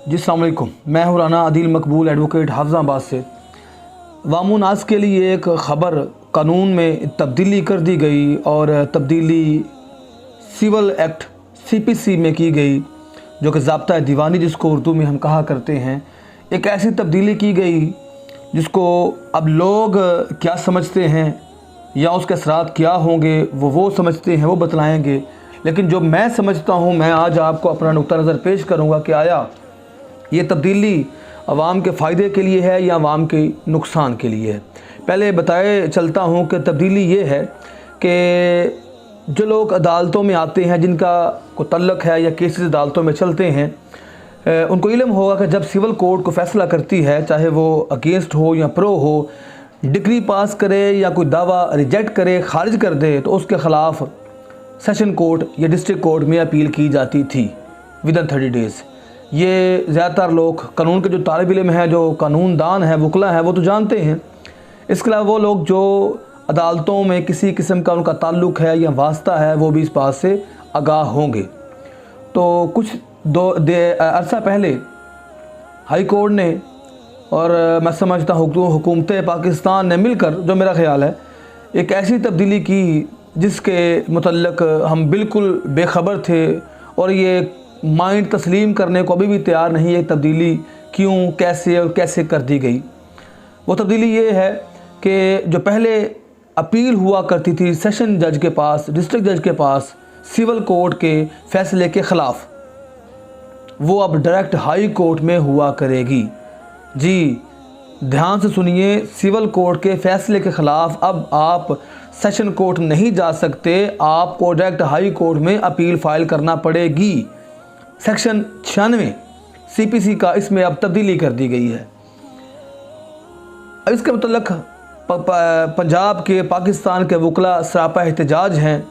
जी अस्सलाम वालेकुम। मैं हूँ राना आदिल मकबूल एडवोकेट हाफिज़ाबाद से। वामून आज के लिए एक ख़बर, कानून में तब्दीली कर दी गई और तब्दीली सिविल एक्ट सीपीसी में की गई, जो कि ज़ाब्ता दीवानी जिसको उर्दू में हम कहा करते हैं। एक ऐसी तब्दीली की गई जिसको अब लोग क्या समझते हैं या उसके असरात क्या होंगे वो समझते हैं, वो बतलाएँगे। लेकिन जो मैं समझता हूँ, मैं आज आपको अपना नुक्ता नज़र पेश करूँगा कि आया ये तब्दीली अवाम के फ़ायदे के लिए है या अवाम के नुकसान के लिए है। पहले बताए चलता हूँ कि तब्दीली ये है कि जो लोग अदालतों में आते हैं, जिनका को तल्लक है या केसेस अदालतों में चलते हैं, उनको इल्म होगा कि जब सिविल कोर्ट को फ़ैसला करती है, चाहे वो अगेंस्ट हो या प्रो हो, डिग्री पास करे या कोई दावा रिजेक्ट करे, खारिज कर दे, तो उसके ख़िलाफ़ सेशन कोर्ट या डिस्ट्रिक्ट कोर्ट में अपील की जाती थी विदिन 30 डेज़। ये ज़्यादातर लोग कानून के जो तालिब इल्म हैं, जो कानून दान है, वकला है, वो तो जानते हैं। इसके अलावा वो लोग जो अदालतों में किसी किस्म का उनका ताल्लुक़ है या वास्ता है, वो भी इस बात से आगाह होंगे। तो कुछ अरसा पहले हाई कोर्ट ने और मैं समझता हूँ हुकूमत पाकिस्तान ने मिलकर, जो मेरा ख़्याल है, एक ऐसी तब्दीली की जिसके मुतल्लक हम बिल्कुल बेखबर थे और ये माइंड तस्लीम करने को अभी भी तैयार नहीं है तब्दीली क्यों, कैसे और कैसे कर दी गई। वो तब्दीली ये है कि जो पहले अपील हुआ करती थी सेशन जज के पास, डिस्ट्रिक्ट जज के पास, सिविल कोर्ट के फ़ैसले के ख़िलाफ़, वो अब डायरेक्ट हाई कोर्ट में हुआ करेगी। जी ध्यान से सुनिए, सिविल कोर्ट के फ़ैसले के ख़िलाफ़ अब आप सेशन कोर्ट नहीं जा सकते, आपको डायरेक्ट हाई कोर्ट में अपील फ़ाइल करना पड़ेगी। सेक्शन 96 सीपीसी का इसमें अब तब्दीली कर दी गई है। अब इसके मतलब पंजाब के, पाकिस्तान के वकला सरापा एहतजाज हैं।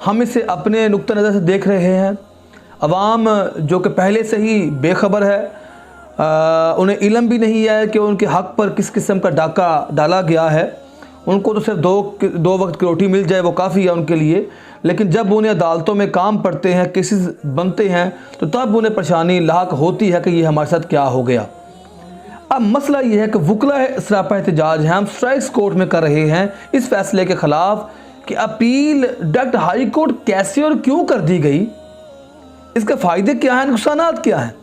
हम इसे अपने नुक्ते नज़र से देख रहे हैं। अवाम जो कि पहले से ही बेखबर है, उन्हें इल्म भी नहीं है कि उनके हक़ पर किस किस्म का डाका डाला गया है। उनको तो सिर्फ दो वक्त की रोटी मिल जाए वो काफ़ी है उनके लिए। लेकिन जब उन्हें अदालतों में काम पड़ते हैं, केसेस बनते हैं, तो तब उन्हें परेशानी लाक होती है कि ये हमारे साथ क्या हो गया। अब मसला ये है कि वकला सरापा एहतजाज हैं, हम स्ट्राइक्स कोर्ट में कर रहे हैं इस फैसले के ख़िलाफ़ कि अपील डायरेक्ट हाई कोर्ट कैसे और क्यों कर दी गई, इसके फ़ायदे क्या हैं, नुकसान क्या हैं।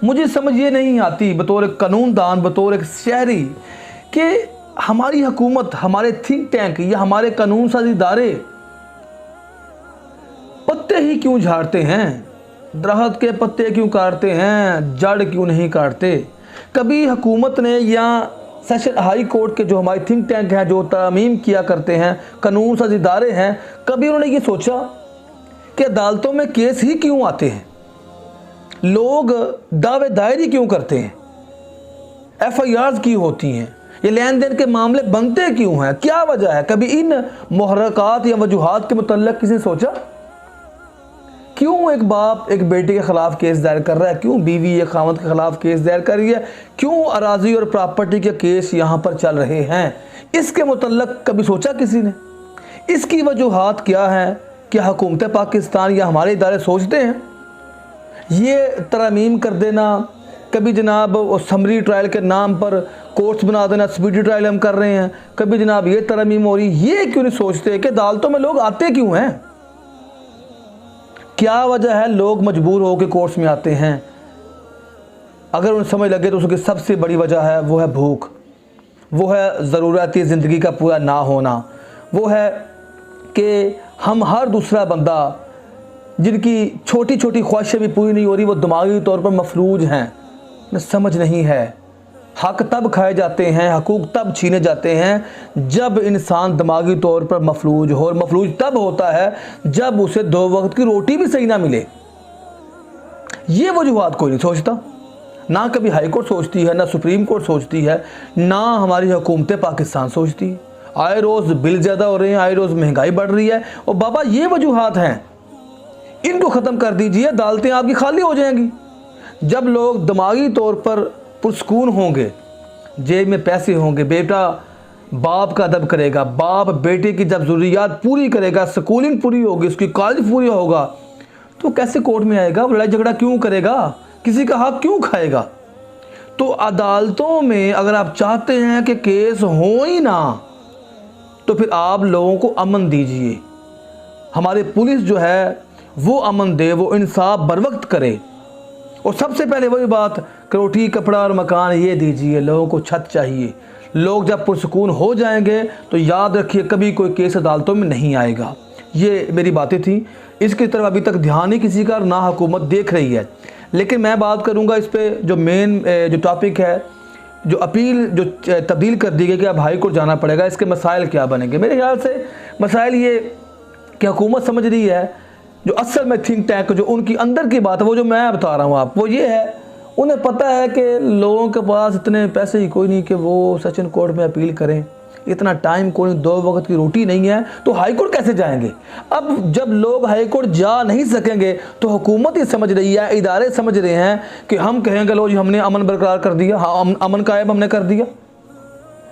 मुझे समझ ये नहीं आती बतौर कानूनदान, बतौर एक शहरी, कि हमारी हुकूमत, हमारे थिंक टैंक या हमारे कानून साज़ी इदारे पत्ते ही क्यों झाड़ते हैं, दरख्त के पत्ते क्यों काटते हैं, जड़ क्यों नहीं काटते। कभी हुकूमत ने या सेशन हाई कोर्ट के जो हमारे थिंक टैंक हैं, जो तरमीम किया करते हैं, कानून साज़ इदारे हैं, कभी उन्होंने ये सोचा कि अदालतों में केस ही क्यों आते हैं, लोग दावे दायर ही क्यों करते हैं, FIRs क्यों होती हैं, ये लेन देन के मामले बनते क्यों हैं, क्या वजह है। कभी इन मुहर्रकात या वजूहात के मुतल्लिक़ किसी ने सोचा? क्यों एक बाप एक बेटे के ख़िलाफ़ केस दायर कर रहा है, क्यों बीवी या खावंद के ख़िलाफ़ केस दायर कर रही है, क्यों अराज़ी और प्रॉपर्टी के केस यहाँ पर चल रहे हैं, इसके मुतल्लिक़ कभी सोचा किसी ने? इसकी वजूहात क्या हैं? क्या हुकूमत पाकिस्तान या हमारे इदारे सोचते हैं ये तरमीम कर देना, कभी जनाब समरी ट्रायल के नाम पर कोर्ट्स बना देना, स्पीडी ट्रायल हम कर रहे हैं, कभी जनाब ये तरमीम हो रही, ये क्यों नहीं सोचते कि अदालतों में लोग आते क्यों हैं, क्या वजह है लोग मजबूर होकर कोर्ट्स में आते हैं। अगर उन्हें समझ लगे तो उसकी सबसे बड़ी वजह है, वो है भूख, वो है ज़रूरती ज़िंदगी का पूरा ना होना, वो है कि हम हर दूसरा बंदा जिनकी छोटी छोटी ख्वाहिशें भी पूरी नहीं हो रही, वो दिमागी तौर पर मफलूज हैं, समझ नहीं है। हक़ तब खाए जाते हैं, हकूक़ तब छीने जाते हैं जब इंसान दिमागी तौर पर मफलूज हो, और मफलूज तब होता है जब उसे 2 वक्त की रोटी भी सही ना मिले। ये वजूहात कोई नहीं सोचता, ना कभी हाई कोर्ट सोचती है, ना सुप्रीम कोर्ट सोचती है, ना हमारी हुकूमत पाकिस्तान सोचती है। आए रोज़ बिल ज़्यादा हो रहे हैं, आए रोज़ महंगाई बढ़ रही है, और बाबा ये वजूहात हैं, इनको ख़त्म कर दीजिए, अदालतें आपकी खाली हो जाएंगी। जब लोग दिमागी तौर पर पुरस्कून होंगे, जेब में पैसे होंगे, बेटा बाप का अदब करेगा, बाप बेटे की जब ज़रूरियात पूरी करेगा, स्कूलिंग पूरी होगी, उसकी कॉलेज पूरी होगा, तो कैसे कोर्ट में आएगा, लड़ाई झगड़ा क्यों करेगा, किसी का हक क्यों खाएगा? तो अदालतों में अगर आप चाहते हैं कि केस हो ही ना, तो फिर आप लोगों को अमन दीजिए। हमारी पुलिस जो है वो अमन दे, वो इंसाफ बर वक्त करे। और सबसे पहले वही बात, रोटी कपड़ा और मकान ये दीजिए, लोगों को छत चाहिए। लोग जब पुरसुकून हो जाएंगे तो याद रखिए कभी कोई केस अदालतों में नहीं आएगा। ये मेरी बातें थी, इसकी तरफ अभी तक ध्यान ही किसी का ना हुकूमत देख रही है। लेकिन मैं बात करूंगा इस पे, जो मेन जो टॉपिक है, जो अपील जो तब्दील कर दी गई कि अब हाई कोर्ट जाना पड़ेगा, इसके मसाइल क्या बनेंगे। मेरे ख्याल से मसाइल ये कि हुकूमत समझ रही है, जो असल में थिंक टैंक जो उनकी अंदर की बात है, वो जो मैं बता रहा हूँ आप, वो ये है, उन्हें पता है कि लोगों के पास इतने पैसे ही कोई नहीं कि वो सेशन कोर्ट में अपील करें। इतना टाइम कोई, 2 वक्त की रोटी नहीं है, तो हाई कोर्ट कैसे जाएंगे? अब जब लोग हाई कोर्ट जा नहीं सकेंगे तो हुकूमत ही समझ रही है, इदारे समझ रहे हैं कि हम कहेंगे लो जी हमने अमन बरकरार कर दिया, हाँ अमन कायम हमने कर दिया।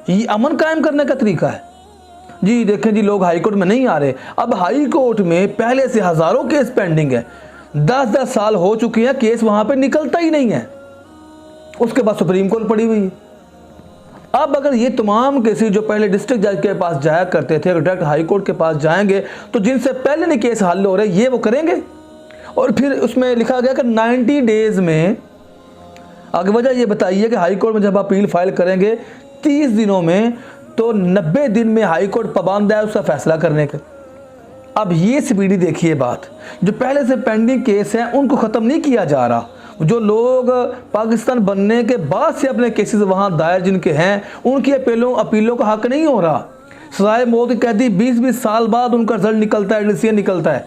ये अमन कायम करने का तरीका है जी। देखें जी, लोग हाई कोर्ट में नहीं आ रहे। अब हाई कोर्ट में पहले से हज़ारों केस पेंडिंग है, 10-10 साल हो चुके हैं, केस वहाँ पे निकलता ही नहीं है। उसके बाद सुप्रीम कोर्ट पड़ी हुई है। अब अगर ये तमाम केसेस जो पहले डिस्ट्रिक्ट जज के पास जाया करते थे, अगर डायरेक्ट हाई कोर्ट के पास जाएंगे तो जिनसे पहले नहीं केस हल हो रहे ये वो करेंगे। और फिर उसमें लिखा गया कि 90 डेज़ में, आगे वजह ये बताइए कि हाई कोर्ट में जब अपील फाइल करेंगे 30 दिनों में, तो 90 दिन में हाई कोर्ट पाबंद है उसका फैसला करने का। अब ये स्पीडी देखिए बात, जो पहले से पेंडिंग केस हैं उनको ख़त्म नहीं किया जा रहा। जो लोग पाकिस्तान बनने के बाद से अपने केसेस वहाँ दायर जिनके हैं, उनकी अपीलों का हक नहीं हो रहा। सजाए मौत की कैदी 20-20 साल बाद उनका रिजल्ट निकलता है, डिसीजन निकलता है,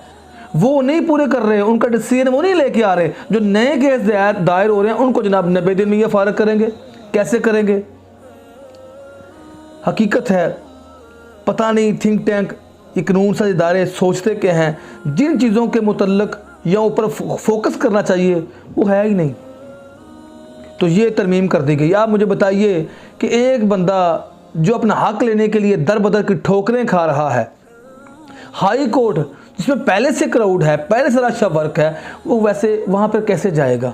वो नहीं पूरे कर रहे, उनका डिसीजन वो नहीं लेके आ रहे। जो नए केस दायर हो रहे हैं उनको जनाब 90 दिन में ये फारग करेंगे। कैसे करेंगे? हकीकत है पता नहीं थिंक टैंक, ये कानून साज इदारे सोचते क्या हैं, जिन चीज़ों के मुतल्लक या ऊपर फोकस करना चाहिए वो है ही नहीं। तो ये तरमीम कर दी गई। आप मुझे बताइए कि एक बंदा जो अपना हक लेने के लिए दर बदर की ठोकरें खा रहा है, हाई कोर्ट जिसमें पहले से क्राउड है, पहले से अच्छा वर्क है, वो वैसे वहाँ पर कैसे जाएगा?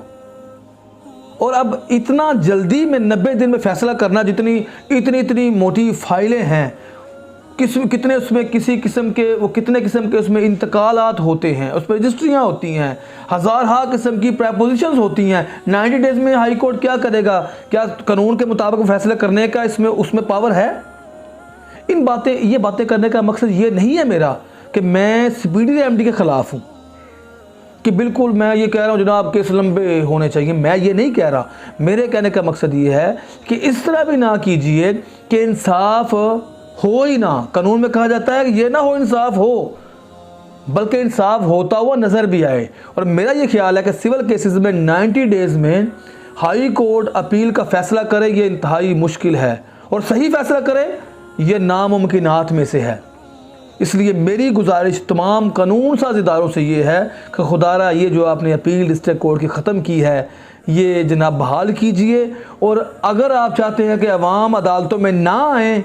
और अब इतना जल्दी में 90 दिन में फैसला करना, जितनी इतनी मोटी फाइलें हैं, कितने उसमें किसी किस्म के वो कितने किस्म के उसमें इंतकालात होते हैं, उस पर रजिस्ट्रियाँ होती हैं, हज़ार किस्म की प्रपोजिशंस होती हैं। 90 डेज़ में हाई कोर्ट क्या करेगा? क्या कानून के मुताबिक फैसला करने का इसमें उसमें पावर है? ये बातें करने का मकसद ये नहीं है मेरा कि मैं स्पीडी रेमेडी के ख़िलाफ़ हूँ, कि बिल्कुल मैं ये कह रहा हूँ जनाब केस लंबे होने चाहिए, मैं ये नहीं कह रहा। मेरे कहने का मकसद ये है कि इस तरह भी ना कीजिए कि इंसाफ हो ही ना। कानून में कहा जाता है कि ये ना हो इंसाफ हो, बल्कि इंसाफ होता हुआ नज़र भी आए। और मेरा ये ख्याल है कि सिविल केसेस में 90 डेज़ में हाई कोर्ट अपील का फ़ैसला करे ये इंतहाई मुश्किल है, और सही फ़ैसला करे ये नामुमकिनात में से है। इसलिए मेरी गुजारिश तमाम कानून साज इदारों से ये है कि खुदारा ये जो आपने अपील डिस्ट्रिक्ट कोर्ट की ख़त्म की है ये जनाब बहाल कीजिए। और अगर आप चाहते हैं कि अवाम अदालतों में ना आए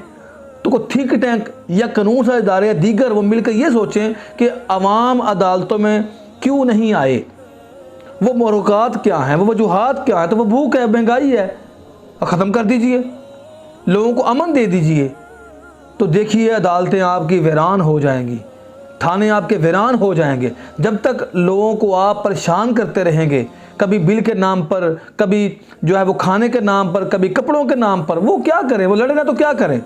तो कोई थिंक टैंक या कानून साज इदारे या दीगर वो मिलकर ये सोचें कि अवाम अदालतों में क्यों नहीं आए, वो मौक़ात क्या हैं, वो वजूहात क्या हैं। तो वो भूख है, महंगाई है, ख़त्म कर दीजिए, लोगों को अमन दे दीजिए। तो देखिए अदालतें आपकी वीरान हो जाएंगी, थाने आपके वीरान हो जाएंगे। जब तक लोगों को आप परेशान करते रहेंगे, कभी बिल के नाम पर, कभी जो है वो खाने के नाम पर, कभी कपड़ों के नाम पर, वो क्या करें? वो लड़े ना तो क्या करें?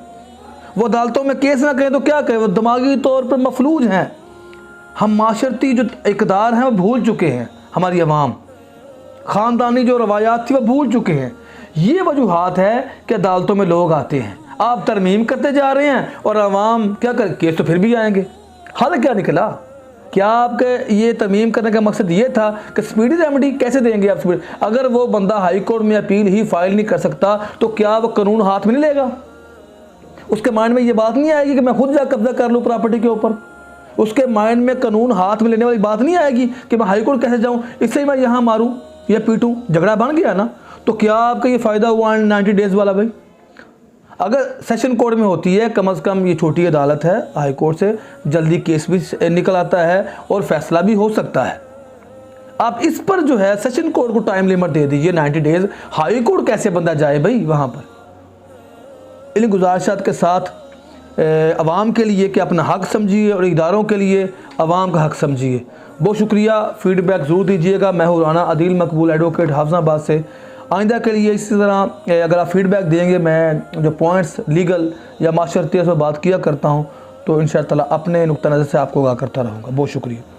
वो अदालतों में केस ना करें तो क्या करें? वो दिमागी तौर पर मफलूज हैं। हम माशरती जो इक़दार हैं वो भूल चुके हैं, हमारी अवाम ख़ानदानी जो रवायात थी वो भूल चुके हैं। ये वजूहात है कि अदालतों में लोग आते हैं, आप तरमीम करते जा रहे हैं और अवाम क्या कर, केस तो फिर भी आएंगे। हल क्या निकला? क्या आपके ये तरमीम करने का मकसद ये था कि स्पीडी रेमेडी कैसे देंगे आप? स्पीड अगर वो बंदा हाई कोर्ट में अपील ही फाइल नहीं कर सकता तो क्या वो कानून हाथ में नहीं लेगा? उसके माइंड में ये बात नहीं आएगी कि मैं खुद जा कब्जा कर लूँ प्रॉपर्टी के ऊपर? उसके माइंड में कानून हाथ में लेने वाली बात नहीं आएगी कि मैं हाई कोर्ट कैसे जाऊँ, इससे ही मैं यहाँ मारूँ या पीटूँ? झगड़ा बन गया ना। तो क्या आपका ये फ़ायदा हुआ 90 डेज़ वाला? भाई अगर सेशन कोर्ट में होती है, कम से कम ये छोटी अदालत है, हाई कोर्ट से जल्दी केस भी निकल आता है और फैसला भी हो सकता है। आप इस पर जो है सेशन कोर्ट को टाइम लिमिट दे दीजिए 90 डेज़। हाई कोर्ट कैसे बंदा जाए भाई वहाँ पर। इन गुजारिशात के साथ अवाम के लिए कि अपना हक़ समझिए और इदारों के लिए अवाम का हक़ समझिए। बहुत शुक्रिया, फ़ीडबैक ज़रूर दीजिएगा। मैं हूँ राना आदिल मकबूल एडवोकेट हाफिज़ाबाद से। आइंदा के लिए इसी तरह अगर आप फ़ीडबैक देंगे, मैं जो पॉइंट्स लीगल या माशरती पर बात किया करता हूँ तो इंशाअल्लाह अपने नुक्ता नज़र से आपको आगाह करता रहूँगा। बहुत शुक्रिया।